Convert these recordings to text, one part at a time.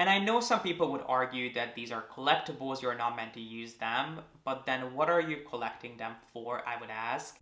And I know some people would argue that these are collectibles, you're not meant to use them, but then what are you collecting them for, I would ask?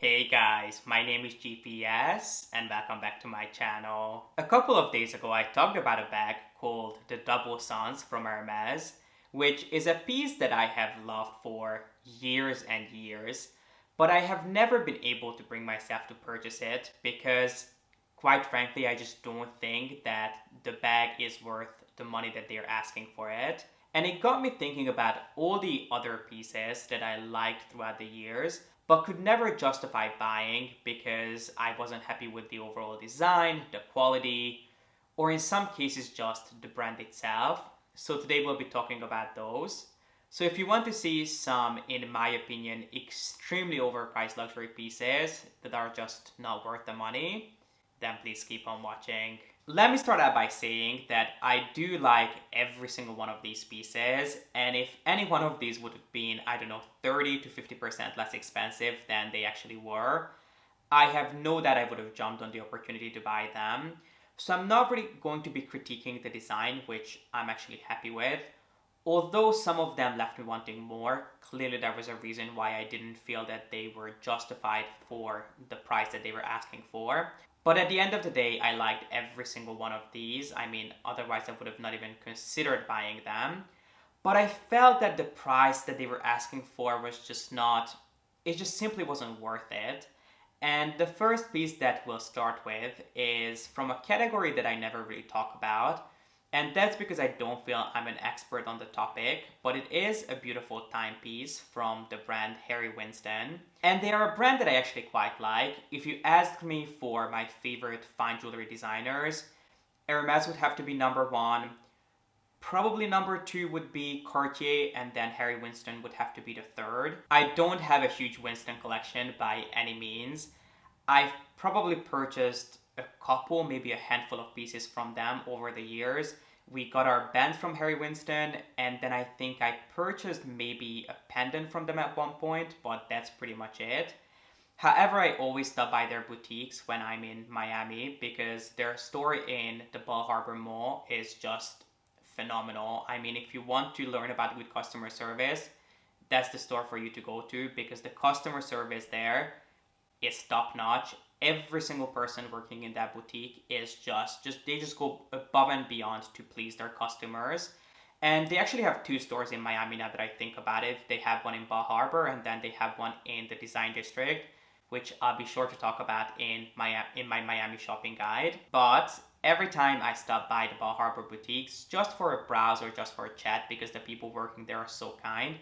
Hey guys, my name is G.P.S. and welcome back to my channel. A couple of days ago I talked about a bag called the Double Suns from Hermes, which is a piece that I have loved for years and years, but I have never been able to bring myself to purchase it because quite frankly I just don't think that the bag is worth the money that they're asking for it. And it got me thinking about all the other pieces that I liked throughout the years, but could never justify buying because I wasn't happy with the overall design, the quality, or in some cases just the brand itself. So today we'll be talking about those. So if you want to see some, in my opinion, extremely overpriced luxury pieces that are just not worth the money, then please keep on watching. Let me start out by saying that I do like every single one of these pieces, and if any one of these would have been, I don't know, 30 to 50% less expensive than they actually were, I have no doubt I would have jumped on the opportunity to buy them. So I'm not really going to be critiquing the design, which I'm actually happy with. Although some of them left me wanting more, clearly there was a reason why I didn't feel that they were justified for the price that they were asking for. But at the end of the day, I liked every single one of these. I mean, otherwise I would have not even considered buying them. But I felt that the price that they were asking for was just not, it just simply wasn't worth it. And the first piece that we'll start with is from a category that I never really talk about. And that's because I don't feel I'm an expert on the topic, but it is a beautiful timepiece from the brand Harry Winston. And they are a brand that I actually quite like. If you ask me for my favorite fine jewelry designers, Hermes would have to be number one. Probably number two would be Cartier, and then Harry Winston would have to be the third. I don't have a huge Winston collection by any means. I've probably purchased a couple, maybe a handful of pieces from them over the years. We got our band from Harry Winston, and then I think I purchased maybe a pendant from them at one point, but that's pretty much it. However, I always stop by their boutiques when I'm in Miami because their store in the Bal Harbour Mall is just phenomenal. I mean, if you want to learn about good customer service, that's the store for you to go to because the customer service there is top notch. Every single person working in that boutique is just they just go above and beyond to please their customers. And they actually have two stores in Miami now that I think about it. They have one in Bal Harbour and then they have one in the Design District, which I'll be sure to talk about in my Miami shopping guide. But every time I stop by the Bal Harbour boutiques, just for a browse or just for a chat because the people working there are so kind,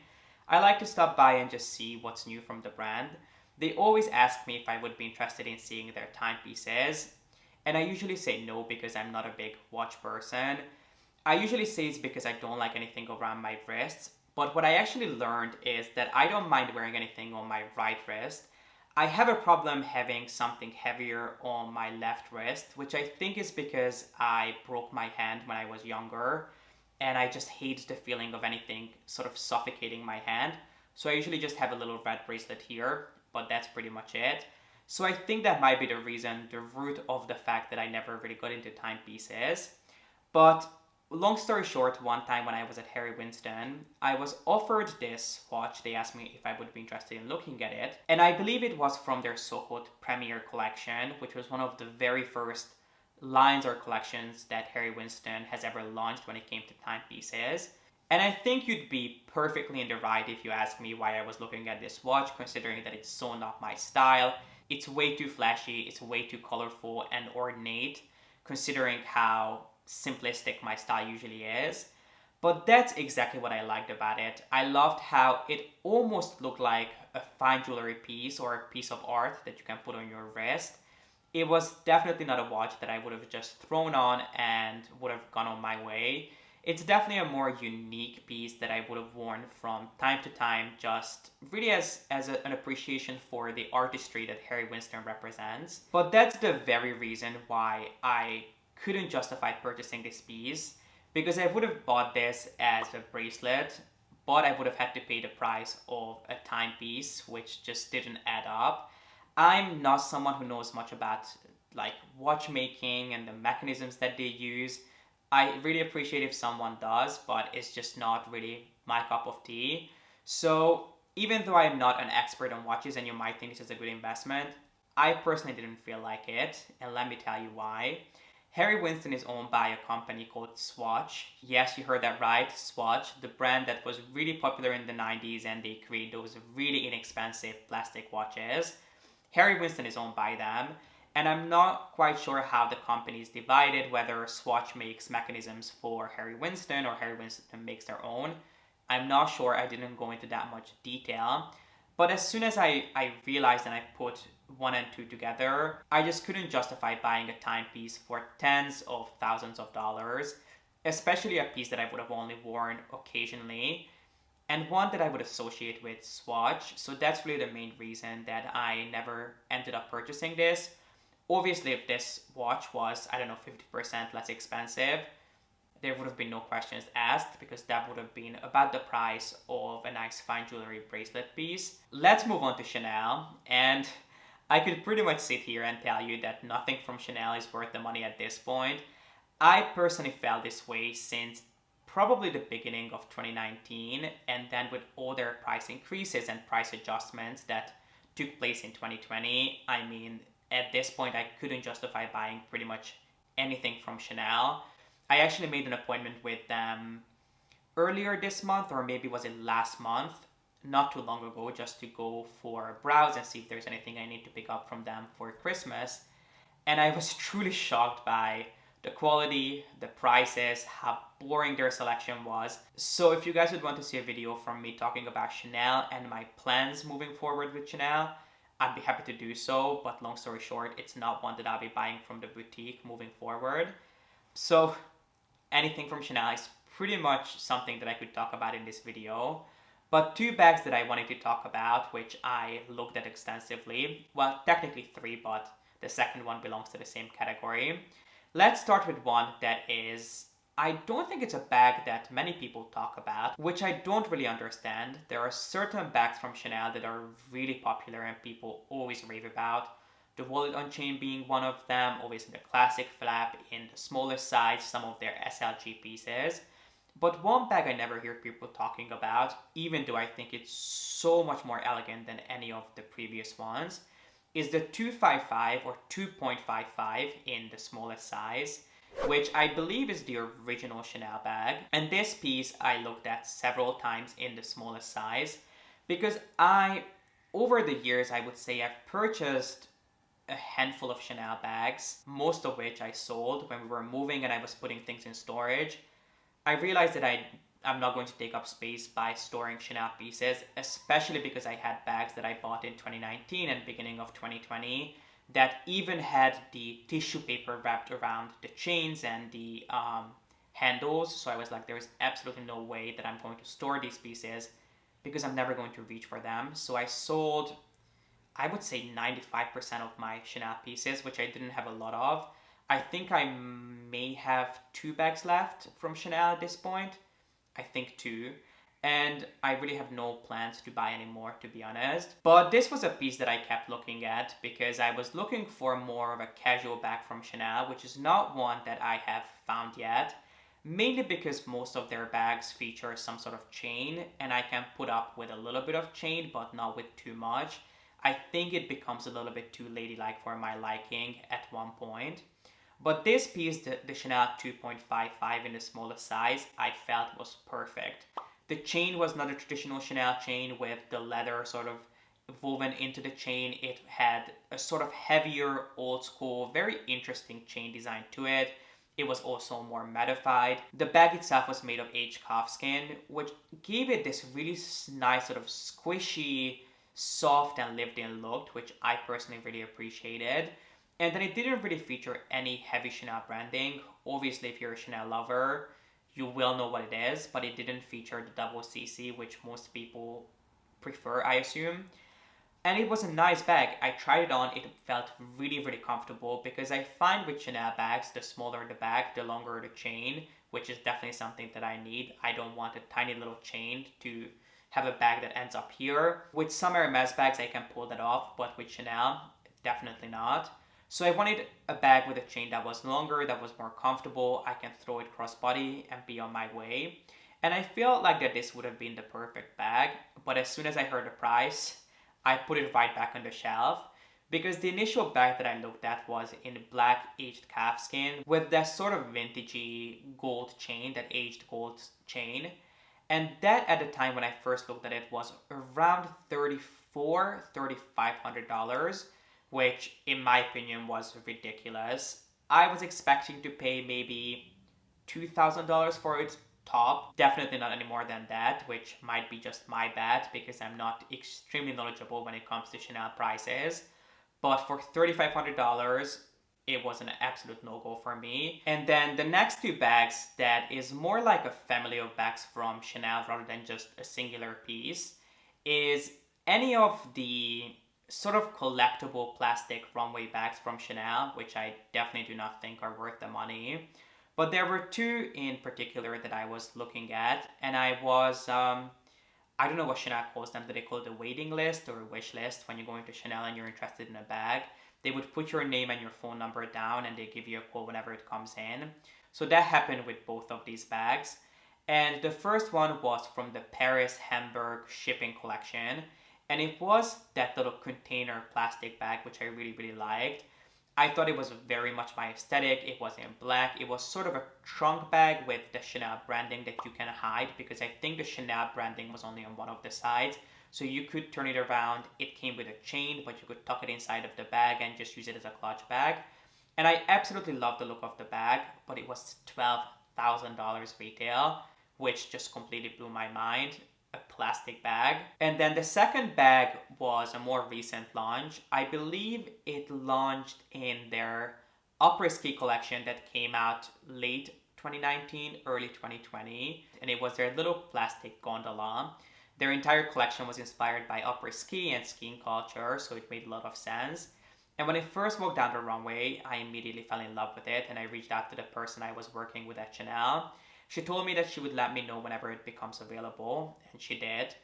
I like to stop by and just see what's new from the brand. They always ask me if I would be interested in seeing their timepieces, and I usually say no because I'm not a big watch person. I usually say it's because I don't like anything around my wrists, but what I actually learned is that I don't mind wearing anything on my right wrist. I have a problem having something heavier on my left wrist, which I think is because I broke my hand when I was younger, and I just hate the feeling of anything sort of suffocating my hand. So I usually just have a little red bracelet here, but that's pretty much it. So I think that might be the reason, the root of the fact that I never really got into timepieces. But long story short, one time when I was at Harry Winston, I was offered this watch. They asked me if I would be interested in looking at it. And I believe it was from their so-called Premier collection, which was one of the very first lines or collections that Harry Winston has ever launched when it came to timepieces. And I think you'd be perfectly in the right if you ask me why I was looking at this watch, considering that it's so not my style. It's way too flashy, it's way too colorful and ornate, considering how simplistic my style usually is. But that's exactly what I liked about it. I loved how it almost looked like a fine jewelry piece or a piece of art that you can put on your wrist. It was definitely not a watch that I would have just thrown on and would have gone on my way. It's definitely a more unique piece that I would have worn from time to time, just really an appreciation for the artistry that Harry Winston represents. But that's the very reason why I couldn't justify purchasing this piece, because I would have bought this as a bracelet, but I would have had to pay the price of a timepiece, which just didn't add up. I'm not someone who knows much about like watchmaking and the mechanisms that they use. I really appreciate if someone does, but it's just not really my cup of tea. So even though I'm not an expert on watches and you might think this is a good investment, I personally didn't feel like it, and let me tell you why. Harry Winston is owned by a company called Swatch. Yes, you heard that right, Swatch, the brand that was really popular in the 90s and they create those really inexpensive plastic watches. Harry Winston is owned by them, and I'm not quite sure how the company is divided, whether Swatch makes mechanisms for Harry Winston or Harry Winston makes their own. I'm not sure, I didn't go into that much detail. But as soon as I realized and I put one and two together, I just couldn't justify buying a timepiece for tens of thousands of dollars, especially a piece that I would have only worn occasionally and one that I would associate with Swatch. So that's really the main reason that I never ended up purchasing this. Obviously, if this watch was, I don't know, 50% less expensive, there would have been no questions asked because that would have been about the price of a nice fine jewelry bracelet piece. Let's move on to Chanel, and I could pretty much sit here and tell you that nothing from Chanel is worth the money at this point. I personally felt this way since probably the beginning of 2019, and then with all their price increases and price adjustments that took place in 2020, I mean, at this point, I couldn't justify buying pretty much anything from Chanel. I actually made an appointment with them earlier this month, or maybe was it last month, not too long ago, just to go for a browse and see if there's anything I need to pick up from them for Christmas. And I was truly shocked by the quality, the prices, how boring their selection was. So if you guys would want to see a video from me talking about Chanel and my plans moving forward with Chanel, I'd be happy to do so, but long story short, it's not one that I'll be buying from the boutique moving forward. So anything from Chanel is pretty much something that I could talk about in this video. But two bags that I wanted to talk about, which I looked at extensively, well, technically three, but the second one belongs to the same category. Let's start with one that is, I don't think it's a bag that many people talk about, which I don't really understand. There are certain bags from Chanel that are really popular and people always rave about. The wallet on chain being one of them, always in the classic flap, in the smaller size, some of their SLG pieces. But one bag I never hear people talking about, even though I think it's so much more elegant than any of the previous ones, is the 255 or 2.55 in the smallest size, which I believe is the original Chanel bag. And this piece I looked at several times in the smallest size because over the years, I would say I've purchased a handful of Chanel bags, most of which I sold when we were moving and I was putting things in storage. I realized that I'm not going to take up space by storing Chanel pieces, especially because I had bags that I bought in 2019 and beginning of 2020 that even had the tissue paper wrapped around the chains and the handles. So I was like, there's absolutely no way that I'm going to store these pieces because I'm never going to reach for them. So I sold, I would say 95% of my Chanel pieces, which I didn't have a lot of. I think I may have two bags left from Chanel at this point. I think two. And I really have no plans to buy any more, to be honest. But this was a piece that I kept looking at because I was looking for more of a casual bag from Chanel, which is not one that I have found yet. Mainly because most of their bags feature some sort of chain, and I can put up with a little bit of chain, but not with too much. I think it becomes a little bit too ladylike for my liking at one point. But this piece, the Chanel 2.55 in the smallest size, I felt was perfect. The chain was not a traditional Chanel chain with the leather sort of woven into the chain. It had a sort of heavier, old school, very interesting chain design to it. It was also more mattified. The bag itself was made of aged calf skin, which gave it this really nice sort of squishy, soft and lived-in look, which I personally really appreciated. And then it didn't really feature any heavy Chanel branding. Obviously, if you're a Chanel lover, you will know what it is, but it didn't feature the double CC, which most people prefer, I assume. And it was a nice bag. I tried it on, it felt really, really comfortable because I find with Chanel bags, the smaller the bag, the longer the chain, which is definitely something that I need. I don't want a tiny little chain to have a bag that ends up here. With some Hermes bags, I can pull that off, but with Chanel, definitely not. So I wanted a bag with a chain that was longer, that was more comfortable. I can throw it crossbody and be on my way. And I felt like that this would have been the perfect bag, but as soon as I heard the price, I put it right back on the shelf because the initial bag that I looked at was in black aged calfskin with that sort of vintagey gold chain, that aged gold chain. And that at the time when I first looked at it was around $3,500, which in my opinion was ridiculous. I was expecting to pay maybe $2,000 for its top. Definitely not any more than that, which might be just my bad because I'm not extremely knowledgeable when it comes to Chanel prices. But for $3,500, it was an absolute no-go for me. And then the next two bags that is more like a family of bags from Chanel rather than just a singular piece is any of the sort of collectible plastic runway bags from Chanel, which I definitely do not think are worth the money. But there were two in particular that I was looking at, and I was, I don't know what Chanel calls them. Do they call it a waiting list or a wish list when you go into Chanel and you're interested in a bag? They would put your name and your phone number down and they give you a call whenever it comes in. So that happened with both of these bags. And the first one was from the Paris Hamburg shipping collection. And it was that little container plastic bag, which I really, really liked. I thought it was very much my aesthetic. It was in black. It was sort of a trunk bag with the Chanel branding that you can hide because I think the Chanel branding was only on one of the sides. So you could turn it around. It came with a chain, but you could tuck it inside of the bag and just use it as a clutch bag. And I absolutely loved the look of the bag, but it was $12,000 retail, which just completely blew my mind. A plastic bag. And then the second bag was a more recent launch. I believe it launched in their après-ski collection that came out late 2019, early 2020. And it was their little plastic gondola. Their entire collection was inspired by après-ski and skiing culture, so it made a lot of sense. And when I first walked down the runway, I immediately fell in love with it and I reached out to the person I was working with at Chanel. She told me that she would let me know whenever it becomes available, and she did.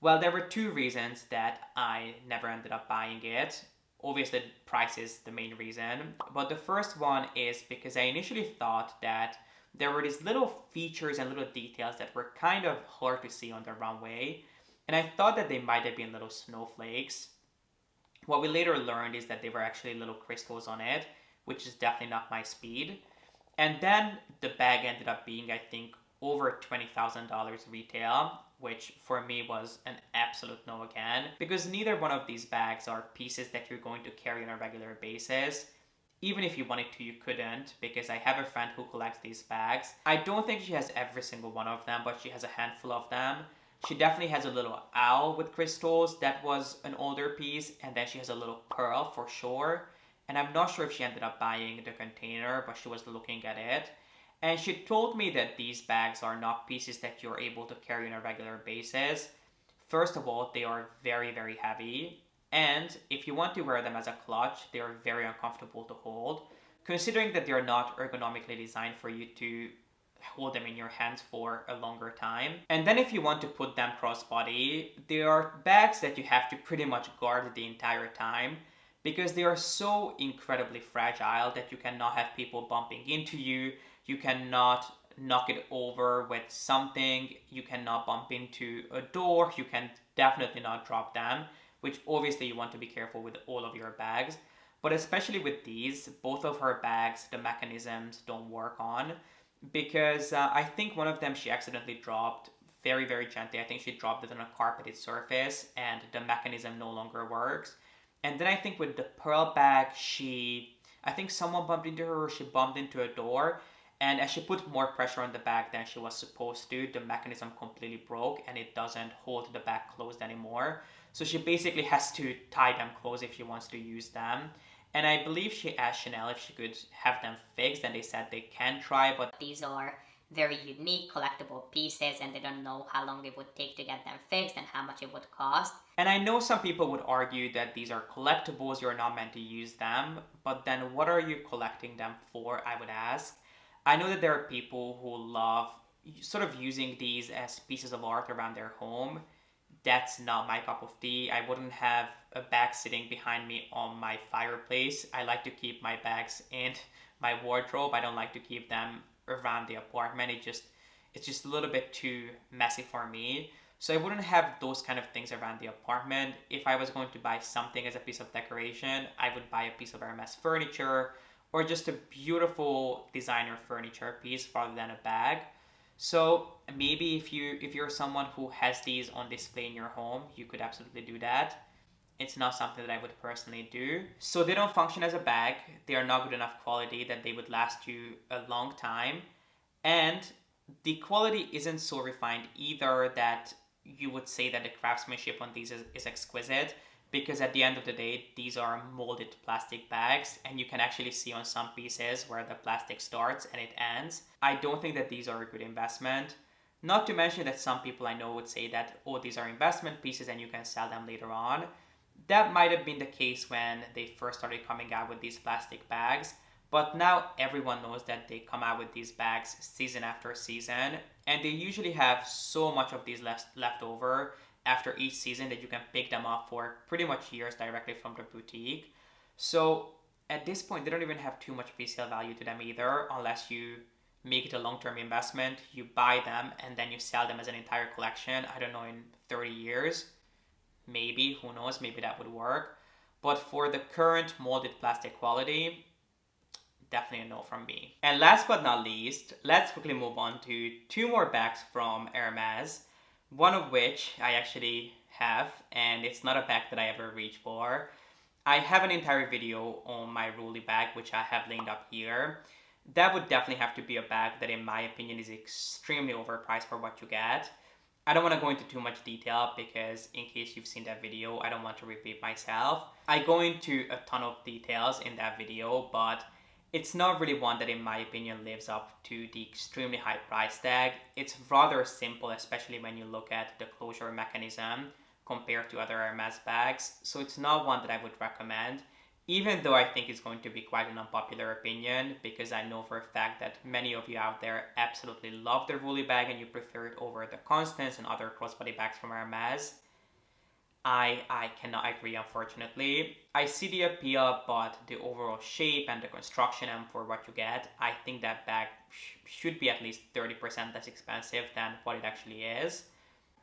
Well, there were two reasons that I never ended up buying it. Obviously, price is the main reason, but the first one is because I initially thought that there were these little features and little details that were kind of hard to see on the runway, and I thought that they might have been little snowflakes. What we later learned is that they were actually little crystals on it, which is definitely not my speed. And then the bag ended up being, I think, over $20,000 retail, which for me was an absolute no again, because neither one of these bags are pieces that you're going to carry on a regular basis. Even if you wanted to, you couldn't, because I have a friend who collects these bags. I don't think she has every single one of them, but she has a handful of them. She definitely has a little owl with crystals. That was an older piece, and then she has a little pearl for sure. And I'm not sure if she ended up buying the container, but she was looking at it. And she told me that these bags are not pieces that you're able to carry on a regular basis. First of all, they are very, very heavy. And if you want to wear them as a clutch, they are very uncomfortable to hold, considering that they are not ergonomically designed for you to hold them in your hands for a longer time. And then if you want to put them crossbody, they are bags that you have to pretty much guard the entire time, because they are so incredibly fragile that you cannot have people bumping into you, you cannot knock it over with something, you cannot bump into a door, you can definitely not drop them, which obviously you want to be careful with all of your bags. But especially with these, both of her bags, the mechanisms don't work on, because I think one of them she accidentally dropped very, very gently. I think she dropped it on a carpeted surface and the mechanism no longer works. And then I think with the pearl bag, I think someone bumped into her or she bumped into a door. And as she put more pressure on the bag than she was supposed to, the mechanism completely broke and it doesn't hold the bag closed anymore. So she basically has to tie them closed if she wants to use them. And I believe she asked Chanel if she could have them fixed, and they said they can try, but these are very unique collectible pieces and they don't know how long it would take to get them fixed and how much it would cost. And I know some people would argue that these are collectibles, you're not meant to use them, but then what are you collecting them for, I would ask. I know that there are people who love sort of using these as pieces of art around their home, That's not my cup of tea. I wouldn't have a bag sitting behind me on my fireplace. I like to keep my bags in my wardrobe. I don't like to keep them around the apartment. It's just a little bit too messy for me. So I wouldn't have those kind of things around the apartment. If I was going to buy something as a piece of decoration, I would buy a piece of Hermes furniture or just a beautiful designer furniture piece rather than a bag. So maybe if you're someone who has these on display in your home, you could absolutely do that. It's not something that I would personally do. So they don't function as a bag. They are not good enough quality that they would last you a long time. And the quality isn't so refined either that you would say that the craftsmanship on these is exquisite, because at the end of the day, these are molded plastic bags, and you can actually see on some pieces where the plastic starts and it ends. I don't think that these are a good investment. Not to mention that some people I know would say that, oh, these are investment pieces and you can sell them later on. That might have been the case when they first started coming out with these plastic bags, but now everyone knows that they come out with these bags season after season, and they usually have so much of these left over after each season that you can pick them up for pretty much years directly from the boutique. So at this point, they don't even have too much resale value to them either, unless you make it a long-term investment. You buy them and then you sell them as an entire collection, I don't know, in 30 years. Maybe, who knows, maybe that would work. But for the current molded plastic quality, definitely a no from me. And last but not least, let's quickly move on to two more bags from Hermes, one of which I actually have, and it's not a bag that I ever reach for. I have an entire video on my Rolly bag, which I have linked up here. That would definitely have to be a bag that, in my opinion, is extremely overpriced for what you get. I don't want to go into too much detail because in case you've seen that video, I don't want to repeat myself. I go into a ton of details in that video, but it's not really one that in my opinion lives up to the extremely high price tag. It's rather simple, especially when you look at the closure mechanism compared to other Hermes bags. So it's not one that I would recommend, even though I think it's going to be quite an unpopular opinion, because I know for a fact that many of you out there absolutely love the Rolly bag and you prefer it over the Constance and other crossbody bags from Hermes. I cannot agree, unfortunately. I see the appeal, but the overall shape and the construction and for what you get, I think that bag should be at least 30% less expensive than what it actually is.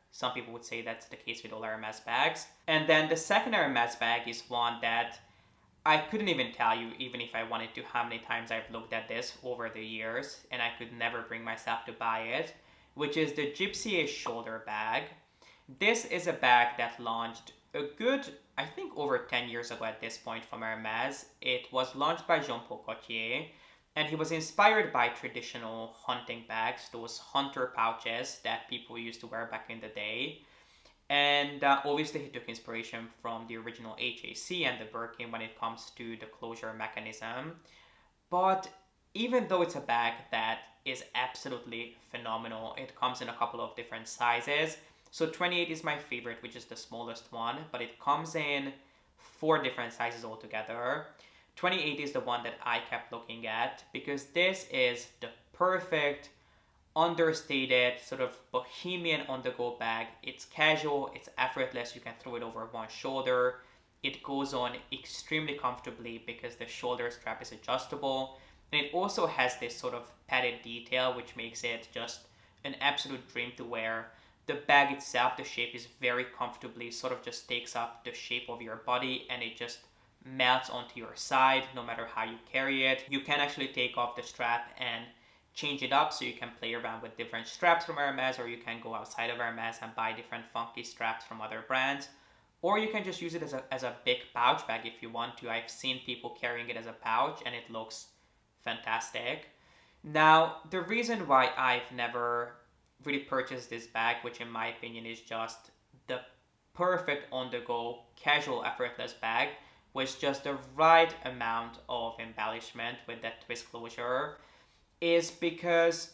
Some people would say that's the case with all Hermes bags. And then the second Hermes bag is one that I couldn't even tell you, even if I wanted to, how many times I've looked at this over the years, and I could never bring myself to buy it, which is the Jypsiere shoulder bag. This is a bag that launched a good, I think, over 10 years ago at this point from Hermes. It was launched by Jean-Paul Gaultier, and he was inspired by traditional hunting bags, those hunter pouches that people used to wear back in the day. And obviously, he took inspiration from the original HAC and the Birkin when it comes to the closure mechanism. But even though it's a bag that is absolutely phenomenal, it comes in a couple of different sizes. So 28 is my favorite, which is the smallest one, but it comes in 4 different sizes altogether. 28 is the one that I kept looking at because this is the perfect understated, sort of bohemian on-the-go bag. It's casual, it's effortless, you can throw it over one shoulder. It goes on extremely comfortably because the shoulder strap is adjustable. And it also has this sort of padded detail, which makes it just an absolute dream to wear. The bag itself, the shape is very comfortably, sort of just takes up the shape of your body and it just melts onto your side no matter how you carry it. You can actually take off the strap and change it up so you can play around with different straps from Hermes, or you can go outside of Hermes and buy different funky straps from other brands, or you can just use it as a big pouch bag if you want to. I've seen people carrying it as a pouch and it looks fantastic. Now, the reason why I've never really purchased this bag, which in my opinion is just the perfect on-the-go casual effortless bag, was just the right amount of embellishment with that twist closure, is because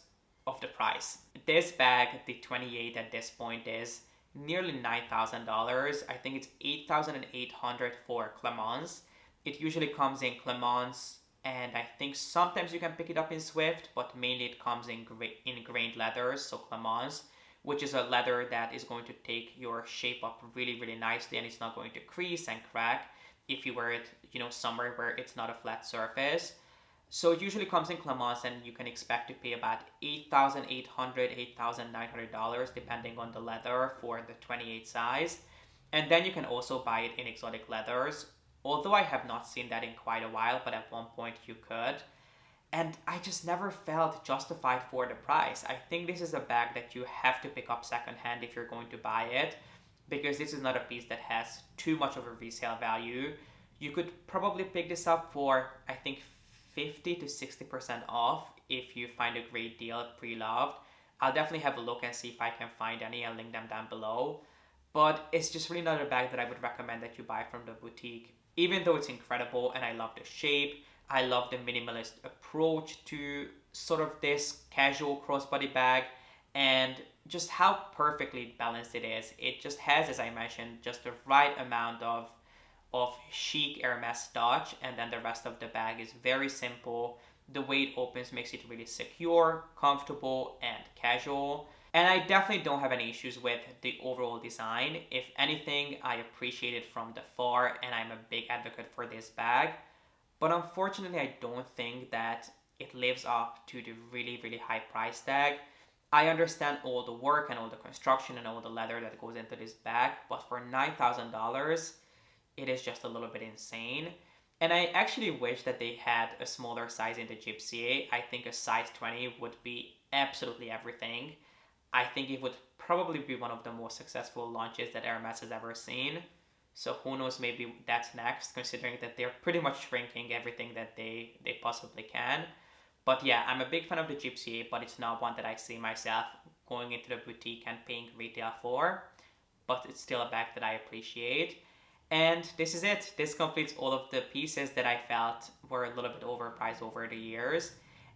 of the price. This bag, the 28 at this point, is nearly $9,000. I think it's $8,800 for Clemence. It usually comes in Clemence, and I think sometimes you can pick it up in Swift, but mainly it comes in grained leathers, so Clemence, which is a leather that is going to take your shape up really, really nicely, and it's not going to crease and crack if you wear it, somewhere where it's not a flat surface. So it usually comes in Clemence, and you can expect to pay about $8,800, $8,900 depending on the leather for the 28 size. And then you can also buy it in exotic leathers, although I have not seen that in quite a while, but at one point you could. And I just never felt justified for the price. I think this is a bag that you have to pick up secondhand if you're going to buy it, because this is not a piece that has too much of a resale value. You could probably pick this up for, I think, 50 to 60% off if you find a great deal pre-loved. I'll definitely have a look and see if I can find any and link them down below. But it's just really not a bag that I would recommend that you buy from the boutique. Even though it's incredible and I love the shape, I love the minimalist approach to sort of this casual crossbody bag, and just how perfectly balanced it is. It just has, as I mentioned, just the right amount of chic Hermes touch, and then the rest of the bag is very simple. The way it opens makes it really secure, comfortable, and casual. And I definitely don't have any issues with the overall design. If anything, I appreciate it from the far, and I'm a big advocate for this bag. But unfortunately, I don't think that it lives up to the really, really high price tag. I understand all the work and all the construction and all the leather that goes into this bag, but for $9,000, it is just a little bit insane. And I actually wish that they had a smaller size in the Jypsiere. I think a size 20 would be absolutely everything. I think it would probably be one of the most successful launches that Hermes has ever seen. So who knows, maybe that's next, considering that they're pretty much shrinking everything that they possibly can. But yeah, I'm a big fan of the Jypsiere, but it's not one that I see myself going into the boutique and paying retail for. But it's still a bag that I appreciate. And this is it. This completes all of the pieces that I felt were a little bit overpriced over the years.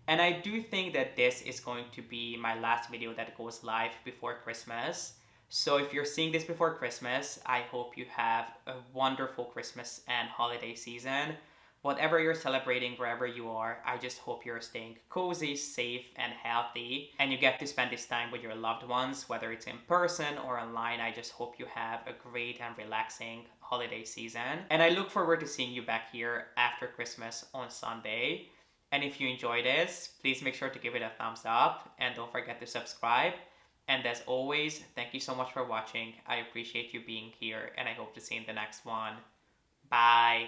And I do think that this is going to be my last video that goes live before Christmas. So if you're seeing this before Christmas, I hope you have a wonderful Christmas and holiday season. Whatever you're celebrating, wherever you are, I just hope you're staying cozy, safe, and healthy, and you get to spend this time with your loved ones, whether it's in person or online. I just hope you have a great and relaxing holiday season. And I look forward to seeing you back here after Christmas on Sunday. And if you enjoy this, please make sure to give it a thumbs up and don't forget to subscribe. And as always, thank you so much for watching. I appreciate you being here, and I hope to see you in the next one. Bye.